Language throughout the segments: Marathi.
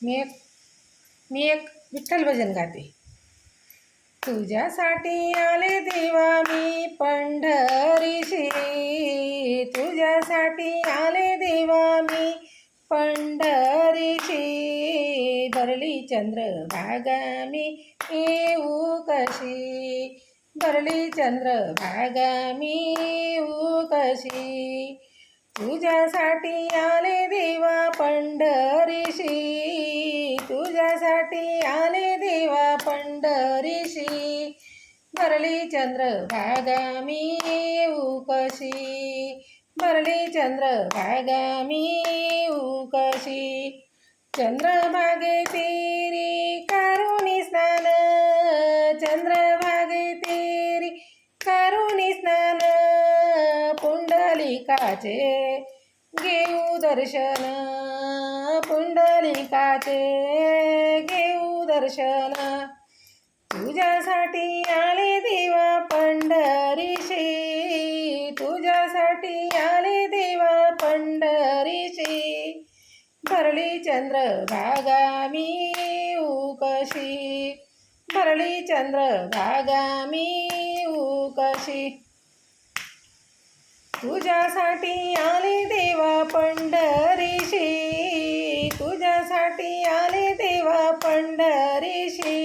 मी एक मी एक विठ्ठल भजन गाते. तुझ्यासाठी आले देवा मी पंढरीशी, तुझ्यासाठी आले देवा मी पंढरीशी. भरली चंद्रभागा मी येऊ कशी, भरली चंद्रभागा मी येऊ कशी. तुझ्यासाठी आले देवा पंढरीशी, तुझ्यासाठी आले देवा पंढरीशी. भरली चंद्रभागा मी येऊ कशी, भरली चंद्रभागा मी येऊ कशी. चंद्रभागे तेरी करुणी स्नान, चंद्रभागे तेरी करुणी स्नान. पुंडलिकाचे घेऊ दर्शन, पुंडलिकाचे घेऊ दर्शन. तुझ्यासाठी आले देवा पंढरीशी, तुझ्यासाठी आले देवा पंढरीशी. भरली चंद्रभागा मी येऊ कशी, भरली चंद्रभागा मी येऊ कशी. तुझ्यासाठी आले देवा पंढरीशी, तुझ्यासाठी आले देवा पंढरीशी.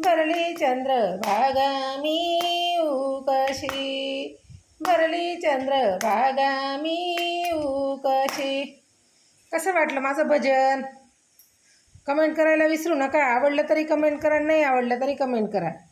भरली चंद्रभागा मी येऊ कशी, भरली चंद्रभागा मी येऊ कशी. कसं वाटलं माझं भजन? कमेंट करायला विसरू नका. आवडलं तरी कमेंट करा, नाही आवडलं तरी कमेंट करा.